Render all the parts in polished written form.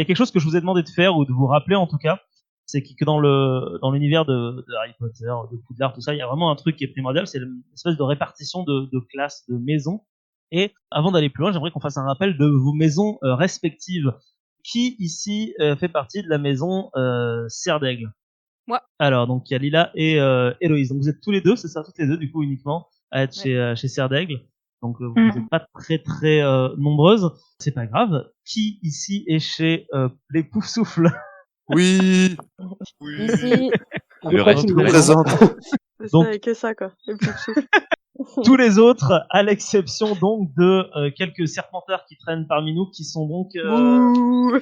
a quelque chose que je vous ai demandé de faire ou de vous rappeler en tout cas, c'est que dans l'univers de Harry Potter, de Poudlard, tout ça, il y a vraiment un truc qui est primordial, c'est l'espèce de répartition de classes, de maisons. Et avant d'aller plus loin, j'aimerais qu'on fasse un rappel de vos maisons respectives. Qui ici fait partie de la maison Serre d'Aigle? Moi. Alors, donc il y a Lila et Héloïse. Donc vous êtes tous les deux, c'est ça, toutes les deux du coup uniquement à être chez Serre d'Aigle. Donc vous n'êtes pas très très nombreuses. C'est pas grave. Qui ici est chez les Poufsouffles? Oui. Ici. Le reste présente. Donc- C'est que ça, quoi. Le plus souffle. Tous les autres, à l'exception donc de quelques serpentards qui traînent parmi nous, qui sont donc. Ouh.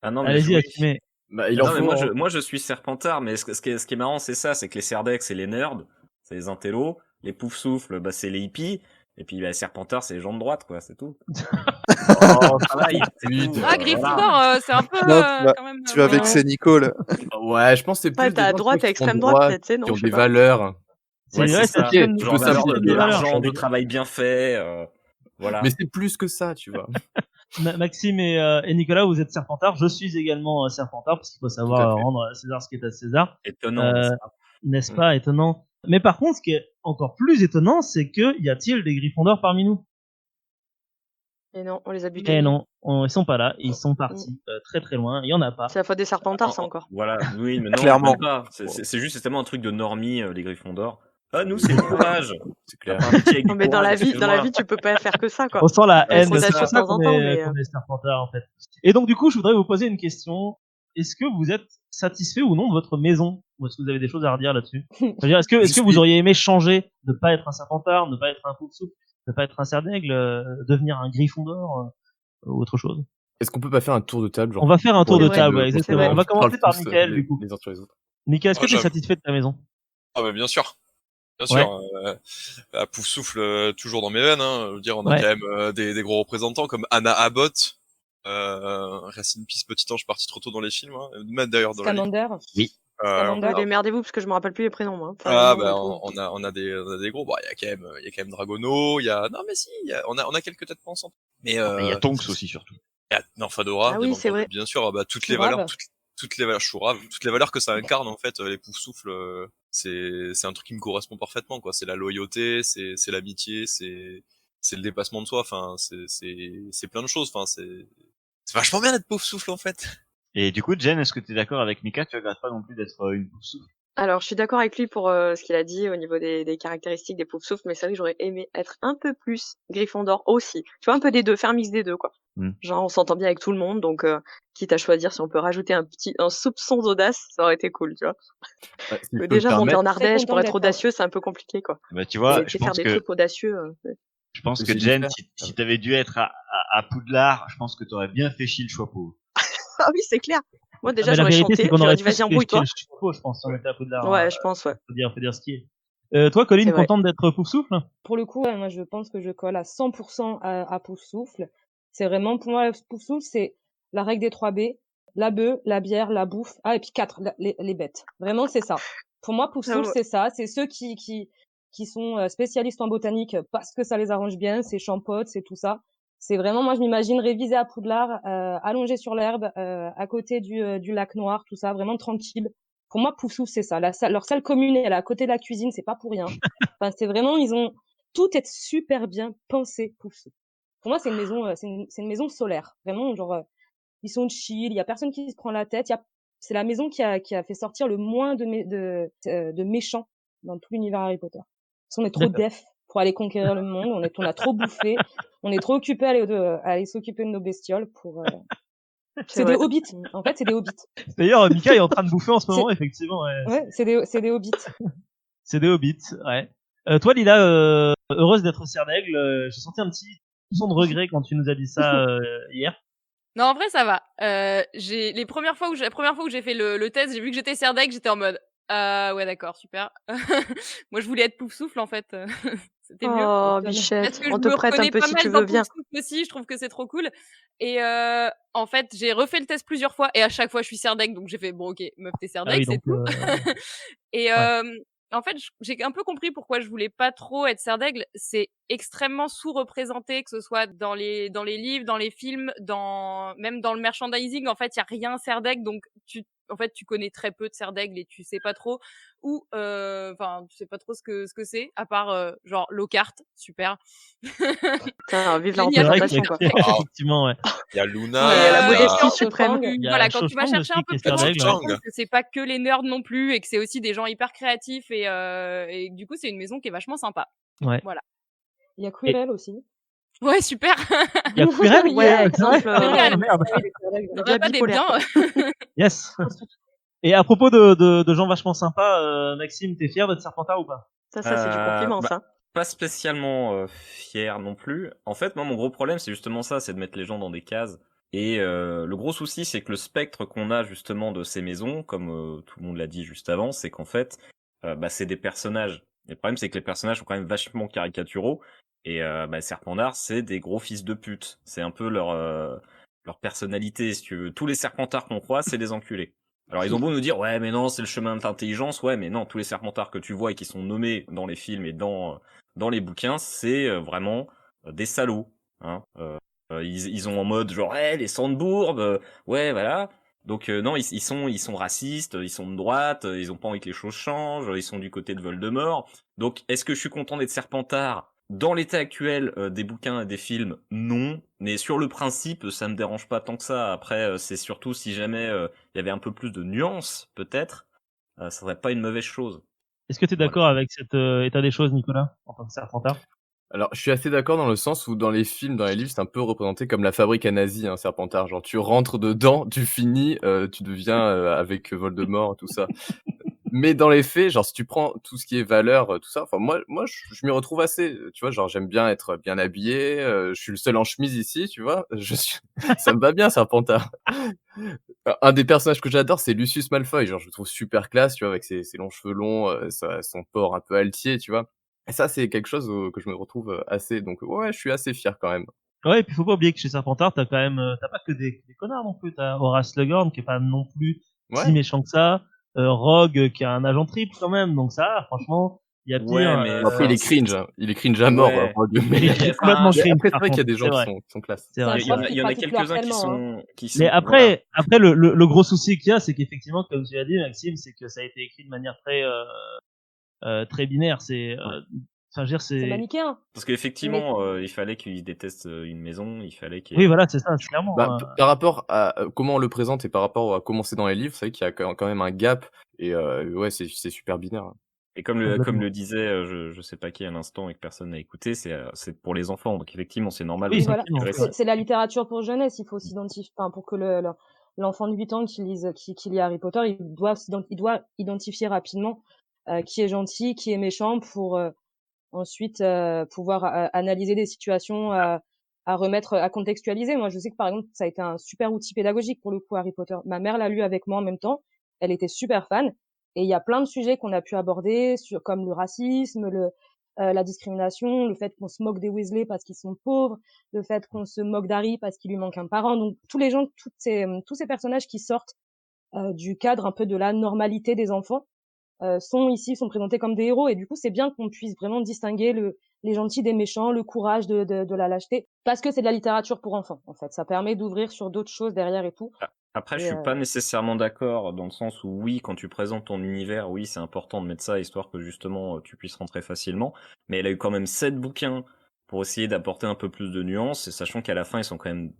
Ah non, mais Allez-y, oui. assumez. Bah, Il en non, mais faut, moi je suis Serpentard, mais ce qui est marrant, c'est ça, c'est que les Serdex, c'est les nerds, c'est les intellos, les Poufsouffles, bah, c'est les hippies, et puis, bah, Serpentard, c'est les gens de droite, quoi, c'est tout. Oh, travail, c'est Oui, tout. Ah, Voilà. Gryffondor, c'est un peu Non, quand même. Tu vas vexer Nicole. Ouais, je pense que c'est plus Ouais, t'as à des gens droite, qui à sont extrême droits, droite, peut-être, tu sais, non, qui ont je des sais pas. valeurs. C'est Ouais, vrai, c'est ça. c'est ok, Genre peux valeur savoir de des valeurs, l'argent, je du travail bien fait, voilà. Mais c'est plus que ça, tu vois. Maxime et Nicolas, vous êtes Serpentard. Je suis également Serpentard parce qu'il faut savoir Tout à fait. rendre à César ce qui est à César. Étonnant, Euh, ça. N'est-ce pas étonnant? Mais par contre, ce qui est encore plus étonnant, c'est que y a-t-il des Gryffondors parmi nous? Et non, on les a butés. Eh non, ils sont pas là. Ils sont partis très très loin. Il y en a pas. C'est la faute des serpentards, ça, encore. Voilà, oui, mais non, Clairement. même pas. C'est juste, c'est tellement un truc de normie, les Gryffondors. Ah, nous, c'est le courage. C'est clair. Non, mais dans la vie, tu peux pas faire que ça, quoi. On sent la Ouais, haine. c'est C'est ça. pour ça De temps en qu'on temps, est, mais, qu'on est Serpentard, en fait. Et donc, du coup, je voudrais vous poser une question. Est-ce que vous êtes satisfait ou non de votre maison? Ou est-ce que vous avez des choses à redire là-dessus? C'est-à-dire, est-ce que vous auriez aimé changer, de pas être un Serpentard, ne pas être un Poufsouffle, ne pas être un Serre d'Aigle, devenir un Gryffondor, ou autre chose? Est-ce qu'on peut pas faire un tour de table, genre On va faire un tour C'est de vrai. table, ouais, exactement. vrai. On va commencer par tous, Mickaël, du coup. les uns sur les autres. Mickaël, est-ce que tu es j'avoue. satisfait de ta maison? Ah bah bien sûr. Bien Ouais. sûr. Bah, Poufsouffle, toujours dans mes veines. Hein. Je veux dire, on a Ouais. quand même des gros représentants comme Anna Abbott. Rest in peace, petit ange parti trop tôt dans les films. Hein. Même d'ailleurs dans la vie. Scamander. Scamander. Démerdez-vous, parce que je me rappelle plus les prénoms, moi. Enfin, Ah les bah noms et tout. on a des gros. Bon, il y a quand même Dragono. Il y a non mais si, on a quelques têtes pensantes. Mais Ah, Il y a Tonks aussi, surtout. non, Fedora. Ah oui, c'est vrai. Bien sûr, bah toutes les Chourave. valeurs, toutes les valeurs, Chourave, toutes les valeurs que ça incarne en fait, les Poufsouffles. C'est un truc qui me correspond parfaitement, quoi. C'est la loyauté, c'est l'amitié, c'est le dépassement de soi. Enfin, c'est plein de choses. Enfin, c'est vachement bien d'être Poufsouffle en fait. Et du coup, Jen, est-ce que tu es d'accord avec Mika? Tu regrettes pas non plus d'être une Poufsouffle? Alors, je suis d'accord avec lui pour ce qu'il a dit au niveau des caractéristiques des Poufsouffles, mais c'est vrai que j'aurais aimé être un peu plus Gryffondor aussi. Tu vois, un peu des deux, faire un mix des deux, quoi. Genre, on s'entend bien avec tout le monde, donc quitte à choisir, si on peut rajouter un soupçon d'audace, ça aurait été cool, tu vois. Ouais, si je Mais peux déjà, me monter en permettre, Ardèche Très pour content être d'être audacieux, c'est un peu compliqué, quoi. Bah, tu vois, Et faire des trucs audacieux. je pense que C'est Jen, différent. si t'avais dû être à Poudlard, je pense que t'aurais bien fait chier le choix pauvre. Ah oui, c'est clair. Moi, déjà, Mais la j'aurais vérité, chanté, c'est qu'on j'aurais aurait dit, vas-y, tous embrouille-toi. fait le chapeau, je pense, si on était à Poudlard. Ouais, je pense, ouais. Faut dire ce qui est. Toi, Colline, C'est vrai. contente d'être Poufsouffle? Pour le coup, moi, je pense que je colle à 100% à Poufsouffle. C'est vraiment, pour moi, Poufsouffle, c'est la règle des 3 B. La bœuf, la bière, la bouffe. Ah, et puis 4, les bêtes. Vraiment, c'est ça. Pour moi, Poufsouffle, c'est ça. C'est ceux qui sont spécialistes en botanique parce que ça les arrange bien. C'est champotes, c'est tout ça. C'est vraiment, moi, je m'imagine réviser à Poudlard, allongé sur l'herbe, à côté du lac Noir, tout ça, vraiment tranquille. Pour moi, Poufsouffle, c'est ça. Leur salle commune, elle est à côté de la cuisine, c'est pas pour rien. Enfin, c'est vraiment, tout est super bien pensé, Poufsouffle. Pour moi, c'est une maison, c'est une maison solaire. Vraiment, genre, ils sont chill, il y a personne qui se prend la tête. C'est la maison qui a fait sortir le moins de méchants dans tout l'univers Harry Potter. Parce qu'on est trop def pour aller conquérir le monde, on a trop bouffé, on est trop occupé à aller s'occuper de nos bestioles pour. C'est des hobbits. En fait, c'est des hobbits. D'ailleurs, Mika est en train de bouffer en ce moment, effectivement. Ouais, c'est des hobbits. C'est des hobbits, ouais. Toi, Lila, heureuse d'être Serre d'Aigle, j'ai senti un petit son de regret quand tu nous as dit ça hier. Non, en vrai, ça va. La première fois où j'ai fait le test, j'ai vu que j'étais Serre d'Aigle, j'étais en mode ouais, d'accord, super. Moi, je voulais être Poufsouffle, en fait. C'était mieux. Oh, Parce bichette, que on je te me prête un reconnais peu pas si mal tu dans veux bien. Poufsouffle aussi, je trouve que c'est trop cool. Et en fait, j'ai refait le test plusieurs fois et à chaque fois, je suis Serre d'Aigle, donc j'ai fait bon, ok, meuf, t'es Serre d'Aigle, Ah oui, c'est tout. donc, Et en fait, j'ai un peu compris pourquoi je voulais pas trop être Serdaigle. C'est extrêmement sous-représenté, que ce soit dans les livres, dans les films, même dans le merchandising. En fait, il y a rien Serdaigle, donc tu connais très peu de Serdaigle et tu sais pas trop tu sais pas trop ce que c'est, à part genre Lockhart, super. Putain, vive la C'est vrai représentation, quoi. qu'effectivement, ouais. Il y a Ouais, Luna, la il y a modestie Cho suprême. Chang. Il y a Voilà, quand tu vas Cho Chang chercher aussi un peu qui est plus loin, tu te Serdaigle, rends ouais. Chang. compte que c'est pas que les nerds non plus et que c'est aussi des gens hyper créatifs et du coup, c'est une maison qui est vachement sympa. Ouais. Voilà. Il y a Quirrell aussi. Ouais, super. Il y a Quirrell, Yeah, Ouais, c'est vrai. exemple, Génial. Merde. Ah oui, les Serdaigle. On déjà aurait pas des bipolaire, biens. Yes. Et à propos de gens vachement sympas, Maxime, t'es fier d'être Serpentard ou pas? Ça, c'est du compliment, ça. Pas spécialement fier non plus. En fait, moi, mon gros problème, c'est justement ça, c'est de mettre les gens dans des cases. Et le gros souci, c'est que le spectre qu'on a justement de ces maisons, comme tout le monde l'a dit juste avant, c'est qu'en fait, c'est des personnages. Et le problème, c'est que les personnages sont quand même vachement caricaturaux. Et Serpentard, c'est des gros fils de pute. C'est un peu leur personnalité, si tu veux. Tous les Serpentards qu'on croise, c'est des enculés. Alors ils ont beau nous dire ouais mais non c'est le chemin de l'intelligence, ouais mais non, tous les Serpentards que tu vois et qui sont nommés dans les films et dans les bouquins, c'est vraiment des salauds, hein. Ils ont en mode genre les sandbourbes, ouais voilà. Donc non, ils sont racistes, ils sont de droite, ils ont pas envie que les choses changent, ils sont du côté de Voldemort. Donc est-ce que je suis content d'être Serpentard? Dans l'état actuel des bouquins et des films, non. Mais sur le principe, ça me dérange pas tant que ça. Après, c'est surtout si jamais il y avait un peu plus de nuances, peut-être, ça serait pas une mauvaise chose. Est-ce que t'es d'accord avec cet état des choses, Nicolas, en tant que Serpentard? Alors, je suis assez d'accord dans le sens où dans les films, dans les livres, c'est un peu représenté comme la fabrique à nazis, hein, Serpentard. Genre, tu rentres dedans, tu finis, tu deviens avec Voldemort, tout ça. Mais dans les faits, genre si tu prends tout ce qui est valeur, tout ça, enfin moi je m'y retrouve assez, tu vois? Genre j'aime bien être bien habillé, je suis le seul en chemise ici, tu vois? Ça me va bien Serpentard. Un des personnages que j'adore, c'est Lucius Malfoy, genre je le trouve super classe, tu vois? Avec ses longs cheveux longs, son port un peu altier, tu vois? Et ça, c'est quelque chose, que je me retrouve, assez donc ouais, je suis assez fier quand même. Ouais, et puis faut pas oublier que chez Serpentard, t'as quand même, t'as pas que des connards non plus. T'as Horace Slughorn qui est pas non plus si Ouais. méchant que ça. Rogue qui a un agent triple quand même, donc ça, franchement, il y a pire. Ouais, mais Après il est cringe, hein. Il est cringe à mort, Ouais. Rogue, mais Il est complètement Enfin, cringe. après c'est par vrai qu'il y a contre, des gens c'est vrai. qui sont classe. C'est C'est un vrai. il y en prof a, qui il y en a pratique le quelques-uns harcèlement, qui Mais sont après le gros souci qu'il y a, c'est qu'effectivement, comme tu l'as dit, Maxime, c'est que ça a été écrit de manière très binaire. C'est, enfin, je veux dire, C'est c'est. manichéen. parce qu'effectivement, il fallait qu'ils détestent une maison, il fallait qu'ils. Oui, voilà, c'est ça, c'est clairement. Bah, par rapport à comment on le présente et par rapport à comment c'est dans les livres, c'est vrai qu'il y a quand même un gap et ouais, c'est super binaire. Et comme Complètement. le disait, je sais pas qui à l'instant et que personne n'a écouté, c'est pour les enfants. Donc effectivement, c'est normal Oui, de Oui, voilà. s'inspirer effectivement. ça. C'est la littérature pour jeunesse. Il faut s'identifier, enfin, pour que l'enfant de 8 ans qui lit Harry Potter, il doit identifier rapidement qui est gentil, qui est méchant pour ensuite pouvoir analyser des situations à remettre, à contextualiser. Moi, je sais que par exemple, ça a été un super outil pédagogique pour le coup, Harry Potter. Ma mère l'a lu avec moi en même temps. Elle était super fan. Et il y a plein de sujets qu'on a pu aborder comme le racisme, la discrimination, le fait qu'on se moque des Weasley parce qu'ils sont pauvres, le fait qu'on se moque d'Harry parce qu'il lui manque un parent. Donc tous ces personnages qui sortent du cadre un peu de la normalité des enfants sont présentés comme des héros. Et du coup, c'est bien qu'on puisse vraiment distinguer les gentils des méchants, le courage de la lâcheté, parce que c'est de la littérature pour enfants, en fait. Ça permet d'ouvrir sur d'autres choses derrière et tout. Après, je Et, suis pas nécessairement d'accord dans le sens où oui, quand tu présentes ton univers, oui, c'est important de mettre ça histoire que justement tu puisses rentrer facilement. Mais elle a eu quand même 7 bouquins pour essayer d'apporter un peu plus de nuances, et sachant qu'à la fin ils sont quand même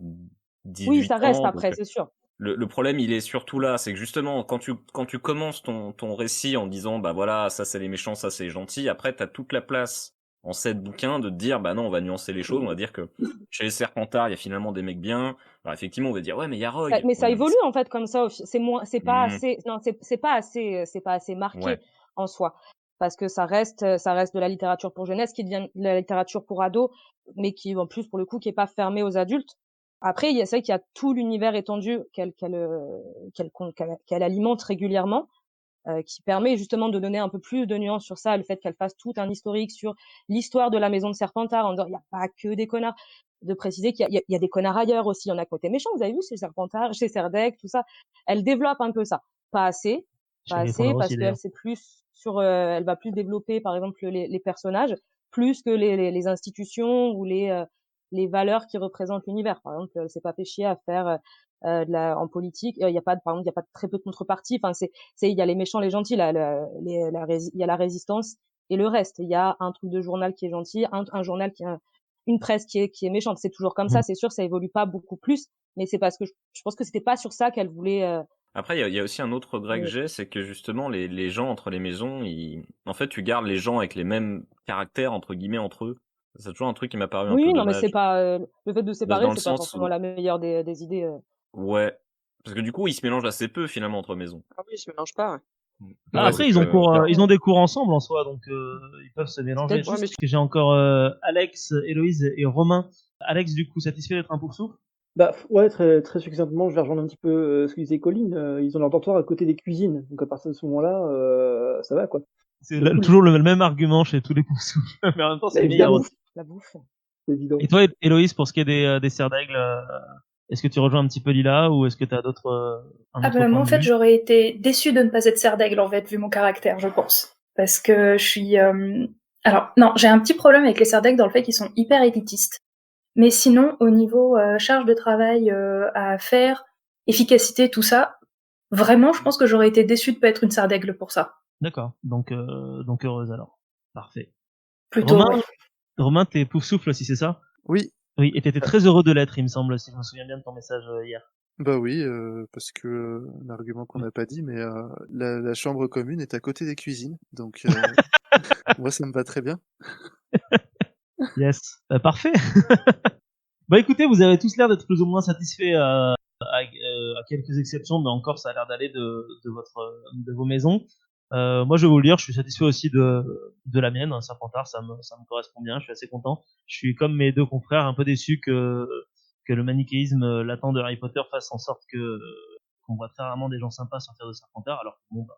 18 oui, ça reste ans. après, Donc, c'est sûr. le problème, il est surtout là, c'est que justement, quand tu commences ton récit en disant, bah voilà, ça c'est les méchants, ça c'est les gentils, après t'as toute la place en 7 bouquins de te dire, bah non, on va nuancer les choses, on va dire que chez les Serpentards, il y a finalement des mecs bien. Alors effectivement, on va dire, ouais, mais il y a Rogue. Mais ça Ouais, évolue en fait comme ça. C'est pas assez, non, c'est pas assez marqué Ouais. en soi, parce que ça reste de la littérature pour jeunesse qui devient de la littérature pour ados, mais qui en plus pour le coup qui est pas fermée aux adultes. Après, c'est vrai qu'il y a tout l'univers étendu qu'elle alimente régulièrement, qui permet justement de donner un peu plus de nuances sur ça, le fait qu'elle fasse tout un historique sur l'histoire de la maison de Serpentard, en disant il y a pas que des connards, de préciser qu'il y a des connards ailleurs aussi, il y en a côté méchant, vous avez vu, chez Serpentard, chez Serdaigle, tout ça. Elle développe un peu ça. Pas assez, Chez Gryffondor parce aussi, qu'elle d'ailleurs. c'est plus elle va plus développer, par exemple, les personnages, plus que les institutions ou les valeurs qui représentent l'univers. Par exemple, elle s'est pas fait chier à faire en politique. Il y a pas, par exemple, il y a pas très peu de contrepartie. Enfin, il y a les méchants, les gentils. Il y a la résistance et le reste. Il y a un truc de journal qui est gentil, un journal une presse qui est méchante. C'est toujours comme ça. C'est sûr, ça évolue pas beaucoup plus. Mais c'est parce que je pense que c'était pas sur ça qu'elle voulait. Après, il y a aussi un autre regret que j'ai, c'est que justement, les gens entre les maisons, en fait, tu gardes les gens avec les mêmes caractères, entre guillemets, entre eux. C'est toujours un truc qui m'a paru un peu Oui, non, mais dommage. c'est pas, le fait de séparer, Dans le c'est pas sens forcément où... la meilleure des idées. Ouais. Parce que du coup, ils se mélangent assez peu, finalement, entre maisons. Ah oui, ils se mélangent pas. Bah, après, ils ont des cours ensemble en soi, donc ils peuvent se mélanger. peut-être Parce que j'ai encore Alex, Héloïse et Romain. Alex, du coup, satisfait d'être un Poufsouffle? Bah ouais, très très succinctement, je vais rejoindre un petit peu ce que disait Colline. Ils ont leur dortoir à côté des cuisines, donc à partir de ce moment-là, ça va quoi. C'est toujours le même argument chez tous les Poufsouffles, mais en même temps c'est meilleur aussi. La bouffe. C'est évident. Et toi, Héloïse, pour ce qui est des serres d'aigle, est-ce que tu rejoins un petit peu Lila ou est-ce que tu as d'autres moi en fait j'aurais été déçue de ne pas être serre d'aigle en fait vu mon caractère, je pense, parce que je suis alors non, j'ai un petit problème avec les serres d'aigle dans le fait qu'ils sont hyper élitistes. Mais sinon, au niveau charge de travail à faire, efficacité, tout ça, vraiment, je pense que j'aurais été déçue de pas être une serre d'aigle pour ça. D'accord, donc heureuse alors. Parfait. Plutôt. Romain, t'es Poufsouffle aussi, c'est ça? Oui. Oui, et t'étais très heureux de l'être, il me semble, si je me souviens bien de ton message hier. Bah oui, parce que un argument qu'on n'a pas dit, mais la chambre commune est à côté des cuisines, donc moi ça me va très bien. Yes, parfait. Bah écoutez, vous avez tous l'air d'être plus ou moins satisfaits à quelques exceptions, mais encore ça a l'air d'aller de vos maisons. Moi je vais vous le dire, je suis satisfait aussi de la mienne, Serpentard, ça me correspond bien, je suis assez content. Je suis comme mes deux confrères, un peu déçu que le manichéisme latent de Harry Potter fasse en sorte qu'on voit très rarement des gens sympas sortir de Serpentard, alors que bon, bah,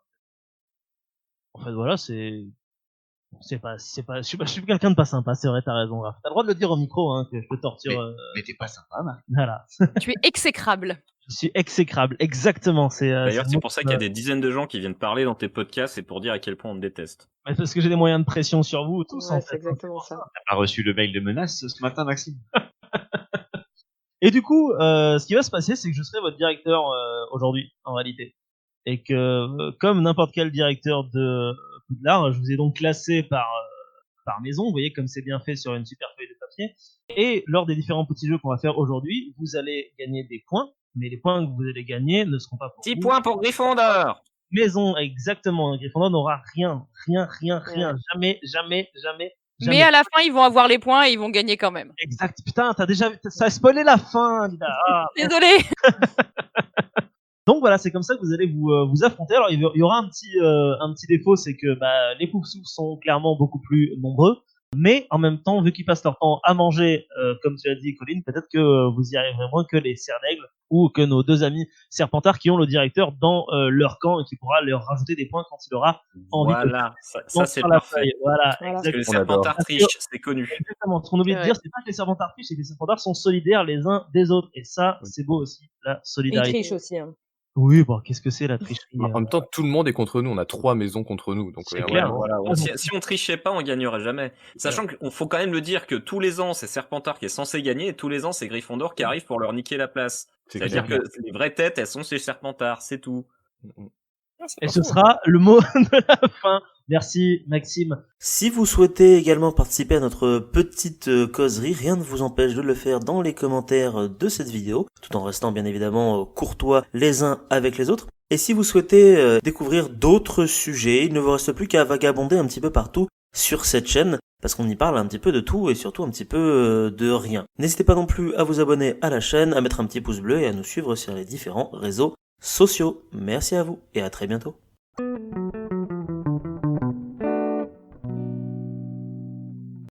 en fait voilà, je suis quelqu'un de pas sympa, c'est vrai, t'as raison, Raph. T'as le droit de le dire au micro, hein, que je te torture. Mais t'es pas sympa, Marc. Voilà. Tu es exécrable. Je suis exécrable, exactement. D'ailleurs, c'est pour ça qu'il y a des dizaines de gens qui viennent parler dans tes podcasts, et pour dire à quel point on te déteste. Mais parce que j'ai des moyens de pression sur vous, tous, Ouais, en c'est fait. exactement ça. T'as pas reçu le mail de menace ce matin, Maxime? Et du coup, ce qui va se passer, c'est que je serai votre directeur aujourd'hui, en réalité. Et que, comme n'importe quel directeur de Poudlard, je vous ai donc classé par maison, vous voyez comme c'est bien fait sur une super feuille de papier. Et lors des différents petits jeux qu'on va faire aujourd'hui, vous allez gagner des points, mais les points que vous allez gagner ne seront pas pour 10 vous. points pour Gryffondor. Maison, exactement. Gryffondor n'aura rien. Jamais. Mais à la fin, ils vont avoir les points et ils vont gagner quand même. Exact. Putain, ça a spoilé la fin, Lila. Ah, Désolé. Donc voilà, c'est comme ça que vous allez vous affronter. Alors il y aura un petit défaut, c'est que les Poufsouffles sont clairement beaucoup plus nombreux, mais en même temps, vu qu'ils passent leur temps à manger, comme tu as dit, Colline, peut-être que vous y arriverez moins que les serres d'aigle ou que nos deux amis Serpentards qui ont le directeur dans leur camp et qui pourra leur rajouter des points quand il aura envie. Voilà, ça c'est parfait. Voilà, parce que les Serpentards trichent, c'est connu. Exactement. Ce qu'on oublie de dire, c'est pas que les Serpentards trichent, c'est que les Serpentards sont solidaires les uns des autres, et ça, c'est beau aussi, la solidarité. Ils trichent aussi, hein. Oui, bon, qu'est-ce que c'est la tricherie? En même temps, tout le monde est contre nous. On a 3 maisons contre nous. Donc, c'est clair. Voilà. Si on trichait pas, on gagnerait jamais. Sachant qu'il faut quand même le dire que tous les ans, c'est Serpentard qui est censé gagner et tous les ans, c'est Gryffondor qui arrive pour leur niquer la place. C'est-à-dire que les vraies têtes, elles sont chez Serpentard, c'est tout. Et ce sera le mot de la fin. Merci Maxime. Si vous souhaitez également participer à notre petite causerie, rien ne vous empêche de le faire dans les commentaires de cette vidéo, tout en restant bien évidemment courtois les uns avec les autres. Et si vous souhaitez découvrir d'autres sujets, il ne vous reste plus qu'à vagabonder un petit peu partout sur cette chaîne, parce qu'on y parle un petit peu de tout et surtout un petit peu de rien. N'hésitez pas non plus à vous abonner à la chaîne, à mettre un petit pouce bleu et à nous suivre sur les différents réseaux sociaux. Merci à vous et à très bientôt.